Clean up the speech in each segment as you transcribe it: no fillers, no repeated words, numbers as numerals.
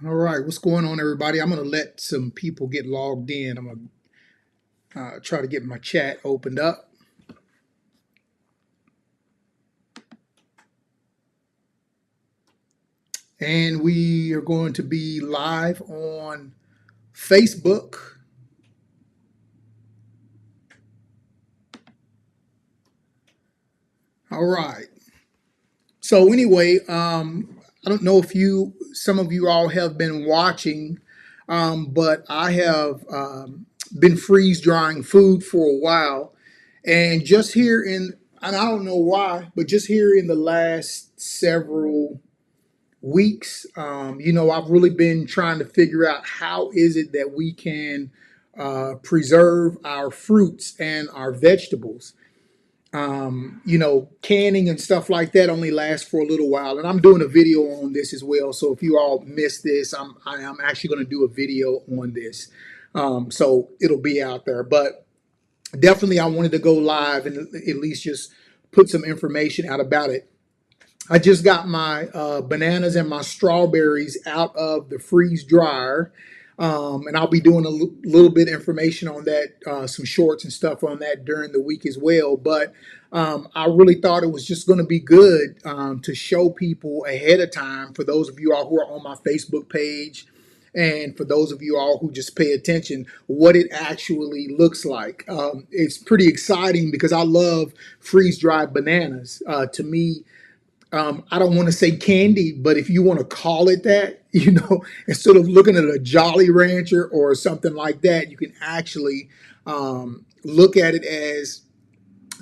All right, what's going on, everybody? I'm going to let some people get logged in. I'm going to try to get my chat opened up. And we are going to be live on Facebook. All right. So, anyway, I don't know if some of you all have been watching, but I have been freeze drying food for a while. And and I don't know why, but just here in the last several weeks, I've really been trying to figure out how is it that we can preserve our fruits and our vegetables. Canning and stuff like that only lasts for a little while, and I'm doing a video on this as well. So if you all missed this, I am actually going to do a video on this, so it'll be out there. But definitely, I wanted to go live and at least just put some information out about it. I just got my bananas and my strawberries out of the freeze dryer. And I'll be doing a little bit of information on that, some shorts and stuff on that during the week as well. But I really thought it was just going to be good to show people ahead of time, for those of you all who are on my Facebook page and for those of you all who just pay attention, what it actually looks like. It's pretty exciting because I love freeze-dried bananas. To me, I don't want to say candy, but if you want to call it that, instead of looking at a Jolly Rancher or something like that, you can actually look at it as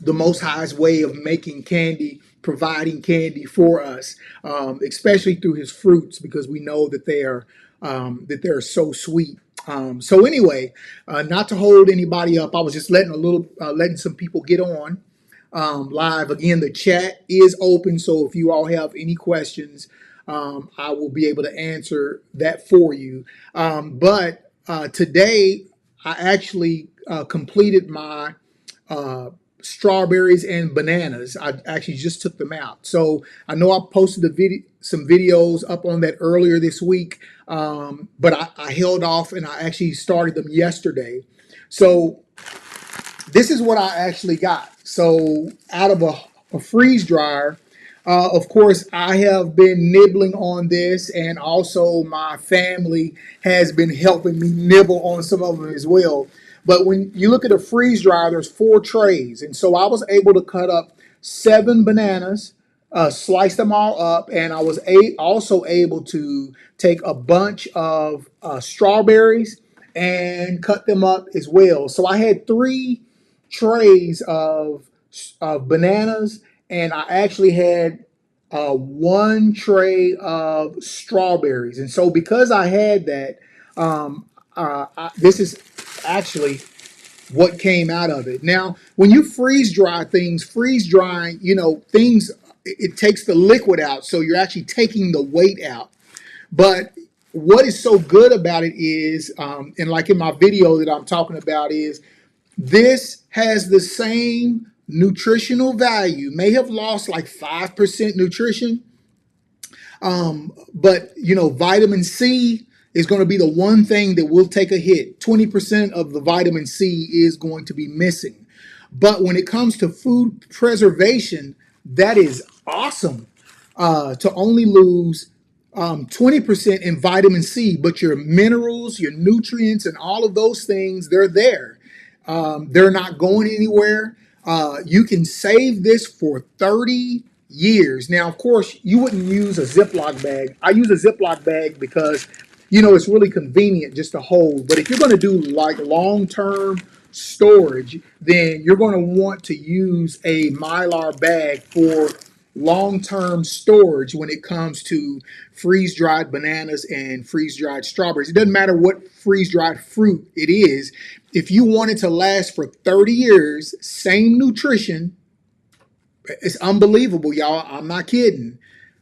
the Most High's way of making candy, providing candy for us, especially through His fruits, because we know that they're so sweet. So anyway, not to hold anybody up, I was just letting some people get on live. Again, the chat is open, so if you all have any questions, I will be able to answer that for you. But today, I actually completed my strawberries and bananas. I actually just took them out. So I know I posted some videos up on that earlier this week, but I held off and I actually started them yesterday. So this is what I actually got. So out of a freeze dryer, of course, I have been nibbling on this, and also my family has been helping me nibble on some of them as well. But when you look at a freeze dryer, there's 4 trays. And so I was able to cut up 7 bananas, slice them all up, and I was also able to take a bunch of strawberries and cut them up as well. So I had 3 trays of bananas, and I actually had 1 tray of strawberries. And so because I had that, this is actually what came out of it. Now, when you freeze dry things, freeze drying, things, it takes the liquid out. So you're actually taking the weight out. But what is so good about it is, and like in my video that I'm talking about, is this has the same nutritional value, may have lost like 5% nutrition, but vitamin C is going to be the one thing that will take a hit. 20% of the vitamin C is going to be missing. But when it comes to food preservation, that is awesome, to only lose 20% in vitamin C, but your minerals, your nutrients, and all of those things, they're there. They're not going anywhere. You can save this for 30 years. Now, of course, you wouldn't use a Ziploc bag. I use a Ziploc bag because, it's really convenient just to hold. But if you're going to do like long-term storage, then you're going to want to use a Mylar bag for long-term storage when it comes to freeze-dried bananas and freeze-dried strawberries. It doesn't matter what freeze-dried fruit it is. If you want it to last for 30 years, same nutrition, it's unbelievable, y'all. I'm not kidding.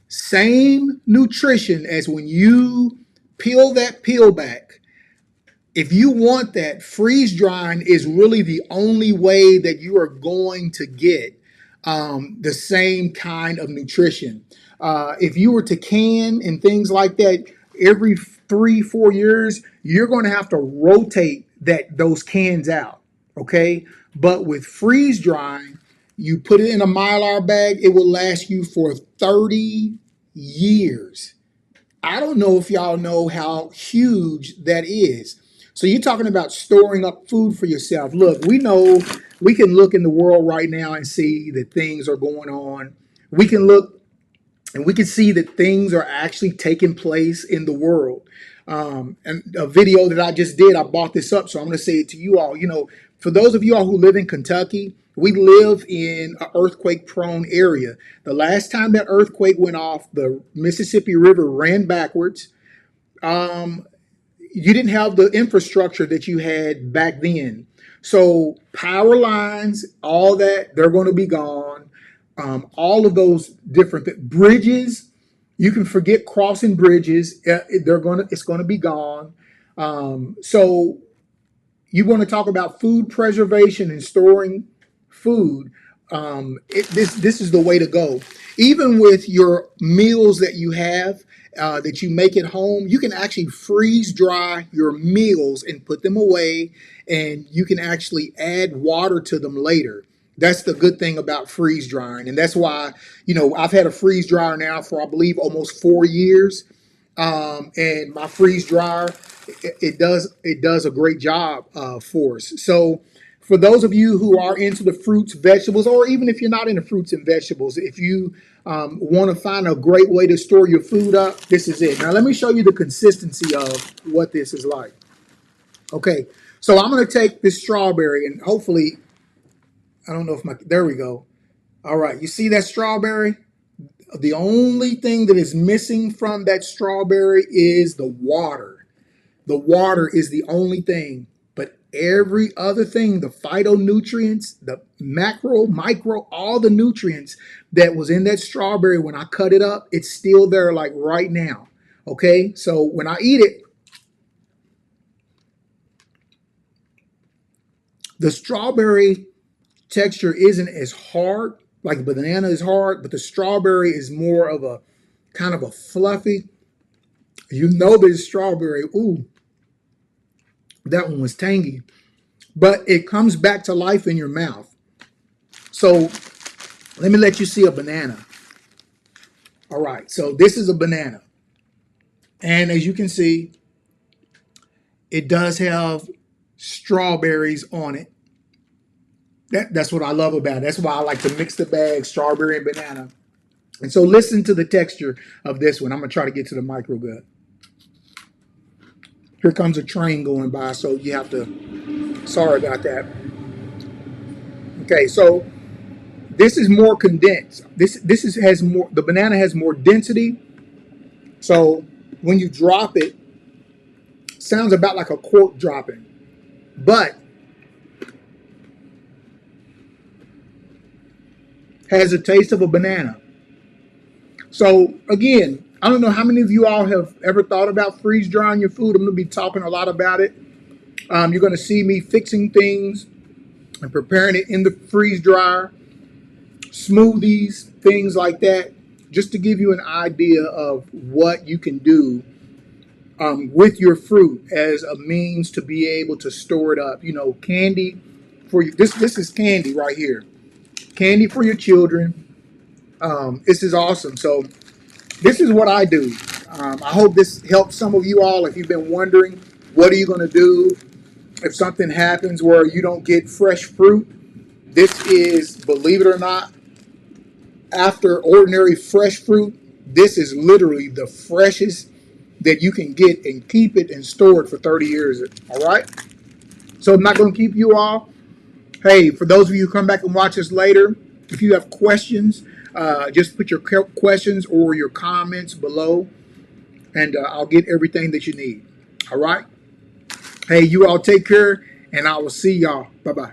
Same nutrition as when you peel that peel back. If you want that, freeze drying is really the only way that you are going to get the same kind of nutrition. If you were to can and things like that, every 3-4 years, you're going to have to rotate those cans out. Okay. But with freeze drying, you put it in a Mylar bag, it will last you for 30 years. I don't know if y'all know how huge that is. So you're talking about storing up food for yourself. Look, we know we can look in the world right now and see that things are going on. We can look and we can see that things are actually taking place in the world. And a video that I just did, I bought this up, so I'm going to say it to you all. You know, for those of you all who live in Kentucky, we live in an earthquake-prone area. The last time that earthquake went off, the Mississippi River ran backwards. Um, you didn't have the infrastructure that you had back then. So power lines, all that, they're going to be gone. All of those different bridges, you can forget crossing bridges. It's going to be gone. So you want to talk about food preservation and storing food. This is the way to go. Even with your meals that you have that you make at home, you can actually freeze dry your meals and put them away, and you can actually add water to them later. That's the good thing about freeze drying, and that's why I've had a freeze dryer now for I believe almost 4 years, and my freeze dryer it does a great job for us. So for those of you who are into the fruits, vegetables, or even if you're not into fruits and vegetables, if you want to find a great way to store your food up, this is it. Now let me show you the consistency of what this is like. Okay, so I'm going to take this strawberry and hopefully, I don't know if there we go. All right, you see that strawberry? The only thing that is missing from that strawberry is the water. The water is the only thing, but every other thing, the phytonutrients, the macro, micro, all the nutrients that was in that strawberry when I cut it up, it's still there like right now. Okay, so when I eat it, the strawberry texture isn't as hard, like the banana is hard, but the strawberry is more of a kind of a fluffy. There's strawberry. Ooh, that one was tangy, but it comes back to life in your mouth. So let me let you see a banana. All right, so this is a banana. And as you can see, it does have strawberries on it. That's what I love about it. That's why I like to mix the bag, strawberry and banana. And so listen to the texture of this one. I'm going to try to get to the micro gut. Here comes a train going by, so you have to, sorry about that. Okay, so this is more condensed. Has more, the banana has more density. So when you drop it, sounds about like a cork dropping, but has a taste of a banana. So again, I don't know how many of you all have ever thought about freeze drying your food. I'm going to be talking a lot about it. You're going to see me fixing things and preparing it in the freeze dryer, smoothies, things like that, just to give you an idea of what you can do with your fruit as a means to be able to store it up. Candy for you. This is candy right here. Candy for your children. This is awesome. So this is what I do. I hope this helps some of you all. If you've been wondering, what are you going to do if something happens where you don't get fresh fruit? This is, believe it or not, after ordinary fresh fruit, this is literally the freshest that you can get and keep it and store it for 30 years. All right. So I'm not going to keep you all. Hey, for those of you who come back and watch us later, if you have questions, just put your questions or your comments below, and I'll get everything that you need. All right. Hey, you all take care, and I will see y'all. Bye-bye.